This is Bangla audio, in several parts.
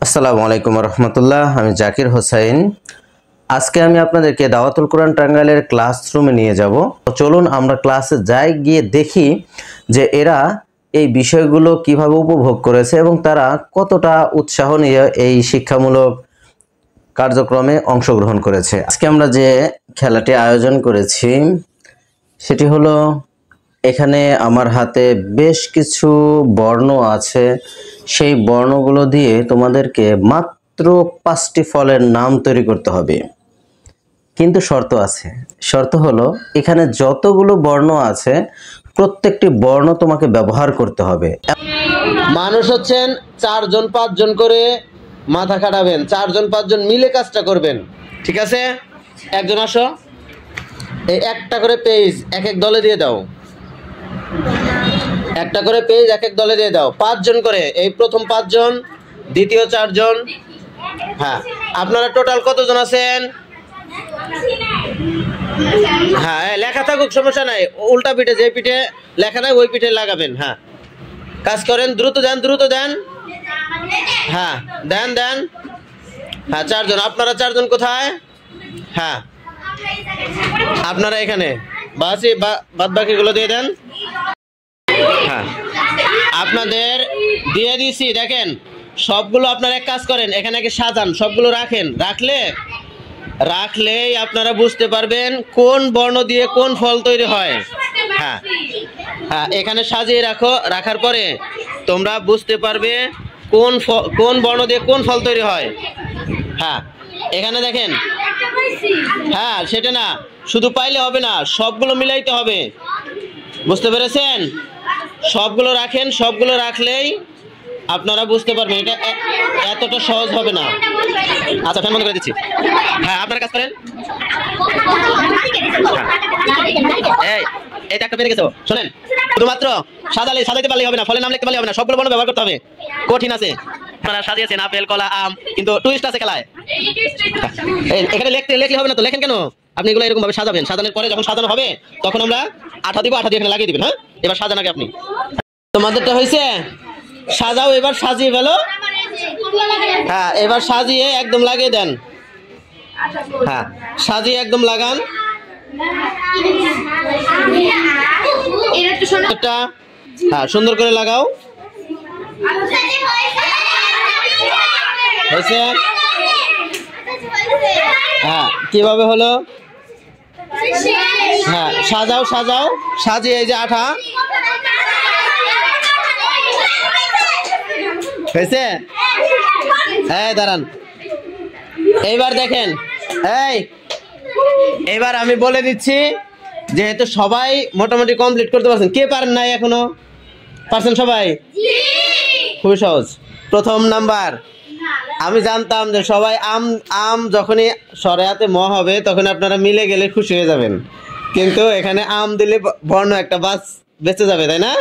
আসসালামু আলাইকুম রহমতুল্লাহ। আমি জাকির হোসেন। আজকে আমি আপনাদেরকে দাওয়াতুল কোরআন টাঙ্গাইলের ক্লাসরুমে নিয়ে যাব। চলুন আমরা ক্লাসে যাই, গিয়ে দেখি যে এরা এই বিষয়গুলো কিভাবে উপভোগ করেছে এবং তারা কতটা উৎসাহ নিয়ে এই শিক্ষামূলক কার্যক্রমে অংশগ্রহণ করেছে। আজকে আমরা যে খেলাটি আয়োজন করেছি সেটি হলো, এখানে আমার হাতে বেশ কিছু বর্ণ আছে। সেই বর্ণগুলো দিয়ে তোমাদেরকে মাত্র 5টি ফলের নাম তৈরি করতে হবে, কিন্তু শর্ত আছে। শর্ত হলো, এখানে যতগুলো বর্ণ আছে প্রত্যেকটি বর্ণ তোমাকে ব্যবহার করতে হবে। মানুষ হচ্ছেন 4 জন 5 জন করে মাথা খাটাবেন, 4 জন 5 জন মিলে কাজটা করবেন, ঠিক আছে? একজন আসো, এই একটা করে পেজ এক এক দলে দিয়ে দাও, একটা করে পেজ এক এক দলে দিয়ে দাও। 5 জন করে, এই প্রথম 5 জন, দ্বিতীয় 4 জন। হ্যাঁ, আপনারা টোটাল কতজন আছেন? হ্যাঁ, লেখা থাকুক, সমস্যা নাই। উল্টা পিঠে, যে পিঠে লেখা নাই ওই পিঠে লাগাবেন। হ্যাঁ, কাজ করেন, দ্রুত দেন, দ্রুত দেন। হ্যাঁ, দেন দেন। হ্যাঁ, 4 জন। আপনারা 4 জন কোথায়? হ্যাঁ, আপনারা এখানে। বাসি বাদ বাকিগুলো দিয়ে দেন। হ্যাঁ, আপনাদের দিয়ে দিছি। দেখেন, সবগুলো আপনারা এক কাজ করেন, এখানে সাজান, সবগুলো রাখেন। রাখলেই আপনারা বুঝতে পারবেন কোন বর্ণ দিয়ে কোন ফল তৈরি হয়। হ্যাঁ হ্যাঁ, এখানে সাজিয়ে রাখো। রাখার পরে তোমরা বুঝতে পারবে কোন বর্ণ দিয়ে কোন ফল তৈরি হয়। হ্যাঁ, এখানে দেখেন। হ্যাঁ, সেটা না, শুধু পাইলে হবে না, সবগুলো মিলাইতে হবে। বুঝতে পেরেছেন? সবগুলো রাখেন, সবগুলো রাখলেই আপনারা বুঝতে পারবেন। এটা এতটা সহজ হবে না। আচ্ছা, ফ্যান বন্ধ করে দিচ্ছি। হ্যাঁ, আপনারা কাজ করেন। এইটা একটা পেরে গেছো। শোনেন, শুধুমাত্র সাজাইতে পারলেই হবে না, ফলের নাম লিখতে পারলেই হবে না, সবগুলো বর্ণ ব্যবহার করতে হবে। কঠিন আছে। আপনারা সাজিয়েছেন আপেল, কলা, আম, কিন্তু টুইস্ট আছে খেলায়। এখানে লিখলে হবে না তো, লেখেন কেন? আপনি এগুলো এরকম ভাবে সাজাবেন। সাজানোর পরে যখন সাজানো হবে তখন আমরা আঠা দিব, আঠা দিয়ে এখানে লাগিয়ে দিবেন। হ্যাঁ, এবার সাজান আগে আপনি। তোমাদেরটা হয়েছে? সাজাও, এবার সাজিয়ে ফেলো। হ্যাঁ, এবার সাজিয়ে একদম লাগিয়ে দেন। হ্যাঁ, সাজিয়ে একদম লাগান। হ্যাঁ, সুন্দর করে লাগাও। হয়েছে? হ্যাঁ, কিভাবে হলো? হ্যাঁ, সাজাও সাজাও, সাজিয়ে এই যে আঠা হয়েছে। হ্যাঁ, দাঁড়ান। এইবার দেখেন, এইবার আমি বলে দিচ্ছি, যেহেতু সবাই মোটামুটি কমপ্লিট করতে পারছেন। কে পারেন নাই এখনো? পারছেন সবাই? খুবই সহজ। প্রথম নাম্বার, আমি জানতাম যে সবাই আম যখনই সরেয়াতে ম হবে তখন আপনারা মিলে গেলে খুশি হয়ে যাবেন, কিন্তু এখানে আম দিলে বর্ণ একটা বাস বেঁচে যাবে, তাই না?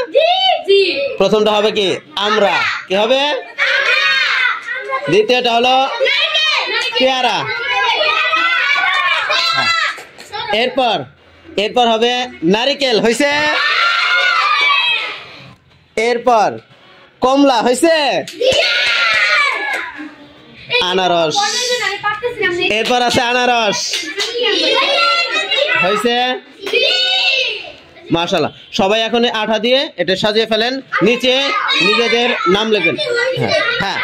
প্রথমটা হবে কি? আমরা। কি হবে? দ্বিতীয়টা হলো পেয়ারা। এরপর হবে নারিকেল। হয়েছে? এরপর কমলা। হয়েছে? আনারস। এরপর আছে আনারস। হয়েছে? মাশাআল্লাহ। সবাই এখন আঠা দিয়ে এটা সাজিয়ে ফেলেন, নিচে নিজেদের নাম লিখবেন। হ্যাঁ,